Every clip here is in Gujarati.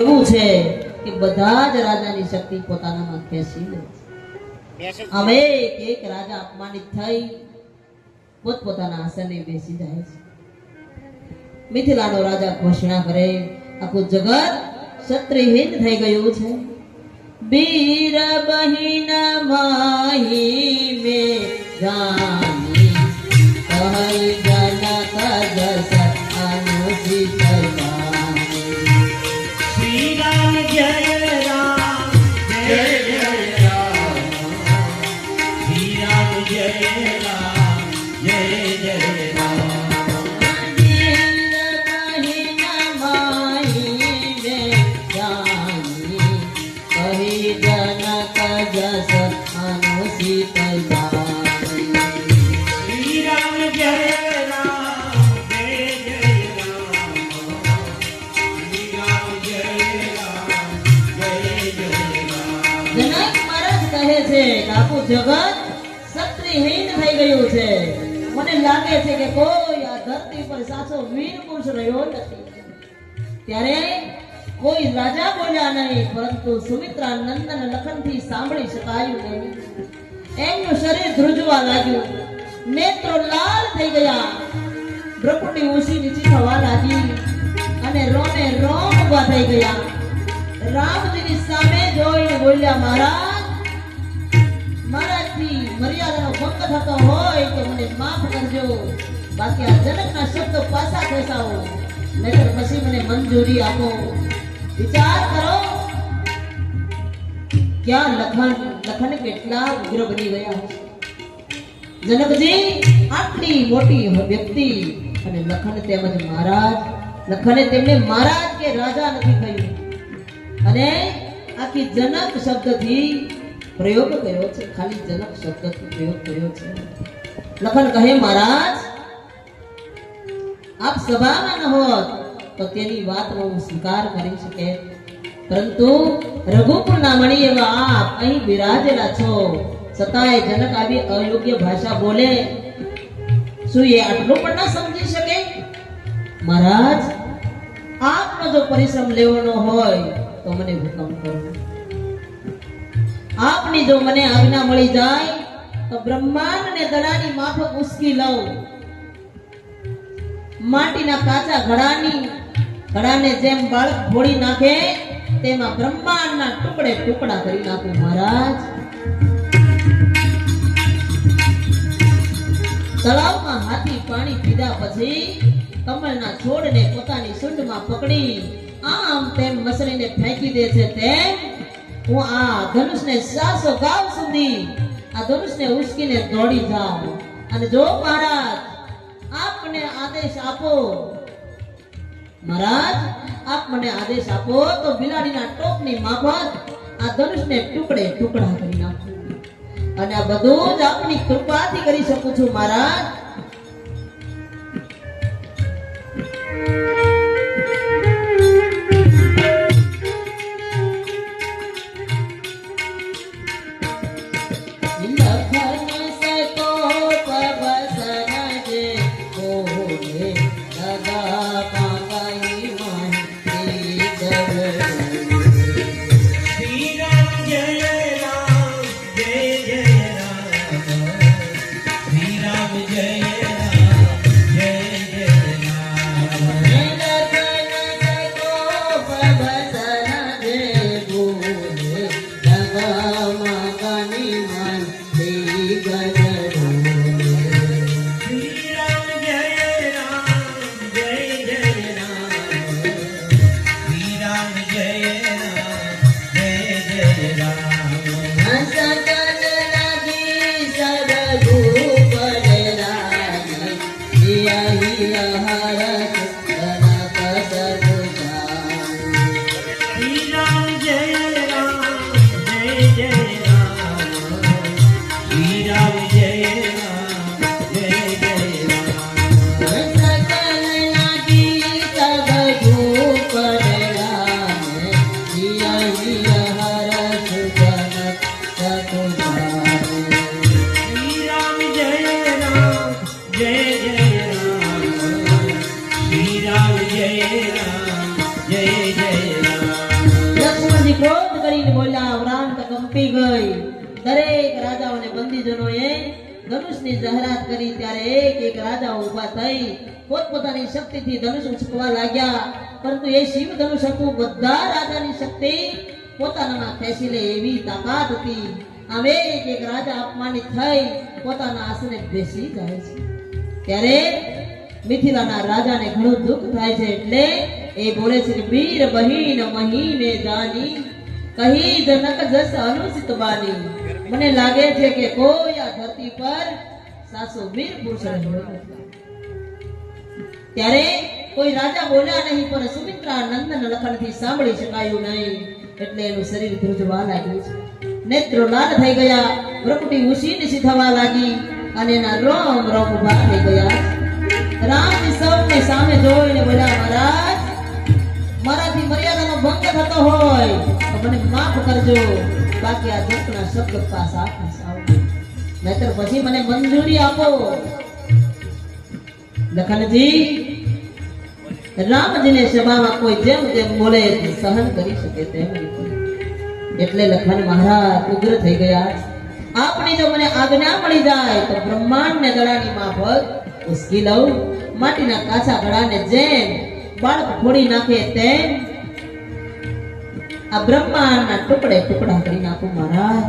એવું છે કે બધા જ રાજાની શક્તિ પોતાનામાં ખેંચી લે છે. હવે એક રાજા અપમાનિત થઈ પોતપોતાના આસને બેસી જાય છે. મિથિલાનો રાજા ઘોષણા કરે, આખું જગત ક્ષત્રિયહીન થઈ ગયું છે. વીર બહિન માહી મે જાની કહી જનક જસ અનુચિત શ્રી રામ જય રામ જય જય રામ શ્રી રામ જય રામ જય જય જગત ક્ષત્રિયહીન થઈ ગયું છે. મને લાગે છે કે કોઈ આ ધરતી પર સાચો વીર પુરુષ રહ્યો નથી. ત્યારે કોઈ રાજા બોલ્યા નહીં, પરંતુ સુમિત્રા નંદન લખનથી સાંભળી શકાયું નહીં. એમનું શરીર ધ્રુજવા લાગ્યું, નેત્રો લાલ થઈ ગયા, ભ્રુકુટી ઊંચી નીચી થવા લાગી અને રોમે રોમ ઉભા થઈ ગયા. રામજીની સામે જોઈને બોલ્યા, મહારાજથી મર્યાદાનો ભંગ થતો હોય તો મને માફ કરજો, બાકી આ જનકના શબ્દો પાછા ખેંચાવો, નહીતર પછી મને મંજૂરી આપો. વિચાર કરો, ક્યાં લખન કેટલા ઉગ્ર બની ગયા હશે. જનકજી આટલી મોટી વ્યક્તિ અને લખન તેમજ મહારાજ, લખને તેમને મહારાજ કે રાજા નથી કહ્યું અને આખી જનક શબ્દથી પ્રયોગ કર્યો છે. ખાલી જનક શબ્દથી પ્રયોગ કર્યો છે. લખન કહે, મહારાજ આપ સભામાં ન હોત તો તેની વાતનો હું સ્વીકાર કરી શકે, પરંતુ રઘુકુળના મણી એવા આપ અહીં બિરાજેલા છો, છતાંય જનક આવી અયોગ્ય ભાષા બોલે, શું એ આટલું પણ ન સમજી શકે? મહારાજ આપનો જો પરિશ્રમ લેવાનો હોય તો મને હુકમ કરો. આપની જો મને આજ્ઞા મળી જાય તો બ્રહ્માંડ ને દડાની માફક ઉસકી લઉં. માટીના કાચા ઘડાને જેમ બાળક ફોડી નાખે તેમાં બ્રહ્માંડના ટુકડે ટુકડા કરી નાખું. મહારાજ તળાવમાં હાથી પાણી પીધા પછી કમળના છોડને પોતાની સૂંઢમાં પકડી આમ તેમ મસળીને ફેંકી દે છે, તેમ હું આ ધનુષને 700 ગાવ સુધી આ ધનુષને ઉશ્કીને દોડી જાઉં. અને જો મહારાજ આપને આદેશ આપો, મહારાજ આપ મને આદેશ આપો તો બિલાડીના ટોપની માફક આ ધનુષને ટુકડે ટુકડા કરી નાખું. અને આ બધું જ આપની કૃપાથી કરી શકું છું. મહારાજ જય દરેક રાજાઓ અને બંદીજનોએ ધનુષની જાહેરાત કરી ત્યારે એક એક રાજાઓ ઊભા થઈ પોતપોતાની શક્તિથી ધનુષ ઉંચકવા લાગ્યા, પરંતુ એ શિવ ધનુષ હતું બધા રાજાની શક્તિ પોતાનામાં ખેંચી લે એવી તાકાત હતી. આમ એક એક રાજા અપમાનિત થઈ પોતાના આસને બેસી જાય છે. ત્યારે મિથિલાના રાજાને ઘણું દુઃખ થાય છે, એટલે એ બોલે છે કે વીર બહીન મહીને જાની કહી જનક જસ અનુચિત બાની. મને લાગે છે કે કોઈ આ ધરતી પર સાસો વીર પુરુષ રહ્યો નથી. ત્યારે કોઈ રાજા બોલ્યા નહીં, પણ સુમિત્રા નંદન લખનથી સાંભળી શકાયું નહીં, એટલે એનું શરીર ધ્રુજવા લાગ્યું છે. નેત્રો લાલ થઈ ગયા, ભ્રુકુટી ઊંચી નીચી થવા લાગી અને એના રોમ રોમ ઉભા થઈ ગયા. રામ સૌને સામે જોઈને બોલ્યા, મહારાજ મારાથી મર્યાદાનો ભંગ થતો હોય તો મને માફ કરજો, બાકી આ જગતના શબ્દ પાછા ફસાવો, નહીતર પછી મને મંજૂરી આપો. લખનજી રામજીને સભામાં કોઈ જેમ તેમ બોલે સહન કરી શકે તેમ નથી, એટલે લખન મહારાજ ઉગ્ર થઈ ગયા. આપની જો મને આજ્ઞા મળી જાય તો બ્રહ્માંડને ગળાની માફક ઉસકી લઉં, માટીના કાચા ગળાને જેમ બાળક ફોડી નાખે તેમ આ બ્રહ્માંડના ટુકડે ટુકડા કરી નાખું મહારાજ.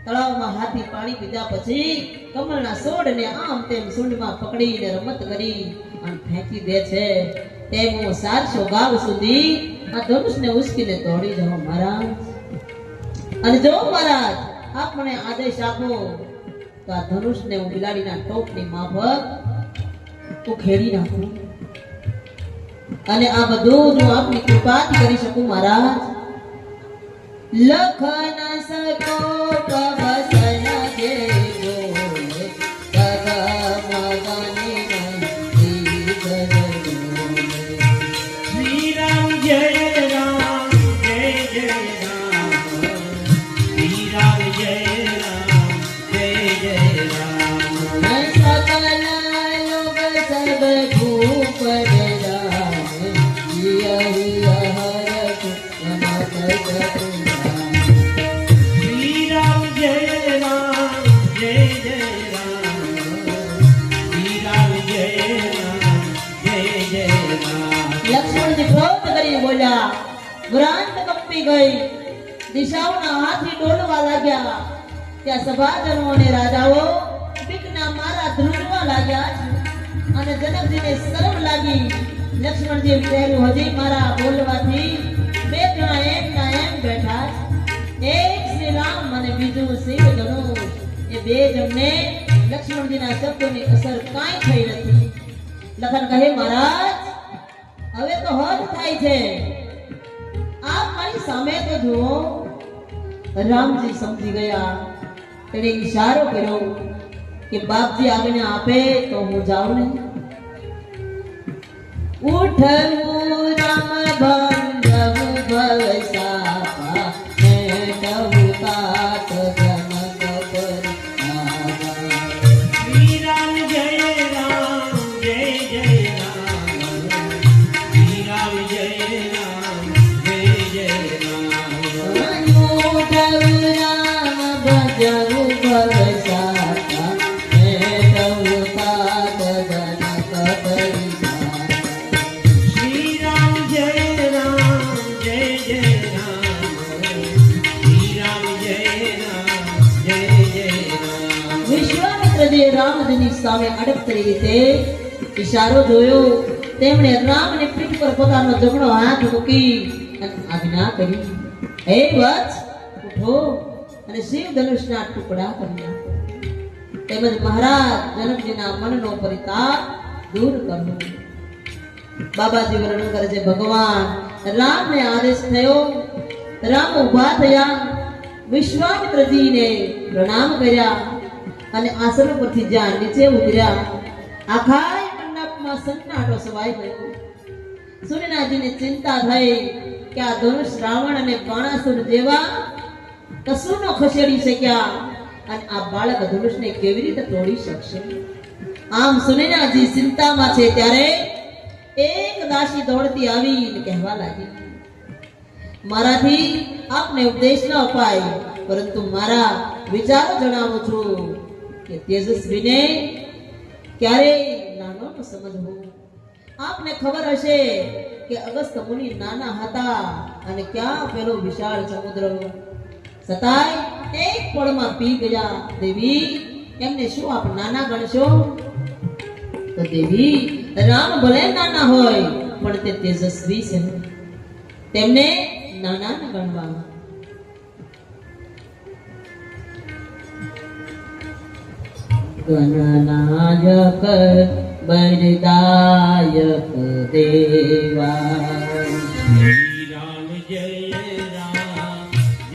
તળાવમાં હાથી પાણી પીધા પછી કમળના છોડને આમ તેમ સૂંઢમાં પકડીને રમત કરી અને ફેંકી દે છે, તેમ હું 400 ગાવ સુધી આ ધનુષને ઉસકીને દોડી જાઉં મહારાજ. અને જો મહારાજ આપ મને આદેશ આપો તો આ ધનુષને હું બિલાડીના ટોપની માફક ઉખેડી નાખું, અને આ બધું હું આપની કૃપાથી કરી શકું મહારાજ. લખન સકો પવસન જેવો કદમગની મંદી ગગનોને. શ્રી રામ જય રામ જય જય રામ, શ્રી રામ જય રામ જય જય રામ. सकल लोग सब भूप राम, यही हरख नमक करुणाम. શ્રી રામ જય રામ જય જય રામ, શ્રી રામ જય રામ જય જય રામ. લક્ષ્મણજી ક્રોધ કરી બોલ્યા, ગ્રાંત કંપી ગઈ, દિશાઓના હાથી ડોલવા લાગ્યા. ત્યાં સભાજનો અને રાજાઓ બીકના મારા ધ્રુજવા લાગ્યા છે, અને જનકજીને શરમ લાગી. લક્ષ્મણજી કહેલું, હજી મારા બોલવાથી બે જણા એમના એમ બેઠા છે, એક શ્રી રામ અને બીજું શિવ ધનુષ. એ બે જણને લક્ષ્મણજીના શબ્દોની અસર કાંઈ થઈ નથી. લખન કહે, મહારાજ હવે તો હદ થાય છે, આપ મારી સામે તો જુઓ. રામજી સમજી ગયા, તેને ઈશારો કર્યો કે બાપજી આજ્ઞા આપે તો હું જાઉં ને. ઉઠવું રામ ભંડવું ભવસાપા, મેટવું તાત જનક પરિતાપા. શ્રી રામ જય રામ જય જય રામ, શ્રી રામ જય રામ જય જય રામ. ઉઠવું રામ ભજવું ભવસાપા, મેટવું તાત જનક પરિતાપા. શ્રી રામ જય રામ જય જય રામ, શ્રી રામ જય રામ જય જય રામ. વિશ્વામિત્રજીએ રામજીની સામે અડકતી રીતે ઈશારો જોયો. તેમણે રામને પીઠ પર પોતાનો જમણો હાથ મૂકી અને આજ્ઞા કરી, હે વત્સ ઉઠો અને શિવ ધનુષના ટુકડા કરી નાખો, તેમજ મહારાજ જનકજીના મનનો પરિતાપ દૂર કરો. બાબાજી વર્ણન કરે છે, ભગવાન રામને આદેશ થયો. રામ ઊભા થયા, વિશ્વામિત્રજીને પ્રણામ કર્યા અને આસન પરથી જ્યાં નીચે ઉતર્યા. આખા મંડપમાં સન્નાટો છવાઈ ગયો. સૂર્યનાથજીને ચિંતા થઈ કે આ ધનુષ રાવણ અને બાણાસુર જેવા કશુંનો ખસેડી શક્યા, અને આ બાળક ધનુષને કેવી રીતે તોડી શકશે. આમ સૂર્યનાથજી ચિંતામાં છે ત્યારે એક દાસી દોડતી આવી કહેવા લાગી, મારાથી આપને ઉપદેશ ન અપાય, પરંતુ મારા વિચારો જણાવું છું કે તેજસ્વીને ક્યારેય નાનો ન સમજવો. આપને ખબર હશે કે અગસ્ત્ય મુનિ નાના હતા અને ક્યાં પેલો વિશાળ સમુદ્ર, છતાંય એક પળમાં પી ગયા. દેવી, એમને શું આપ નાના ગણશો? તો દેવી, રામ ભલે નાના હોય પણ તે તેજસ્વી છે, તેમને નાના ન ગણવા. ગણનાયક બળદાયક દેવા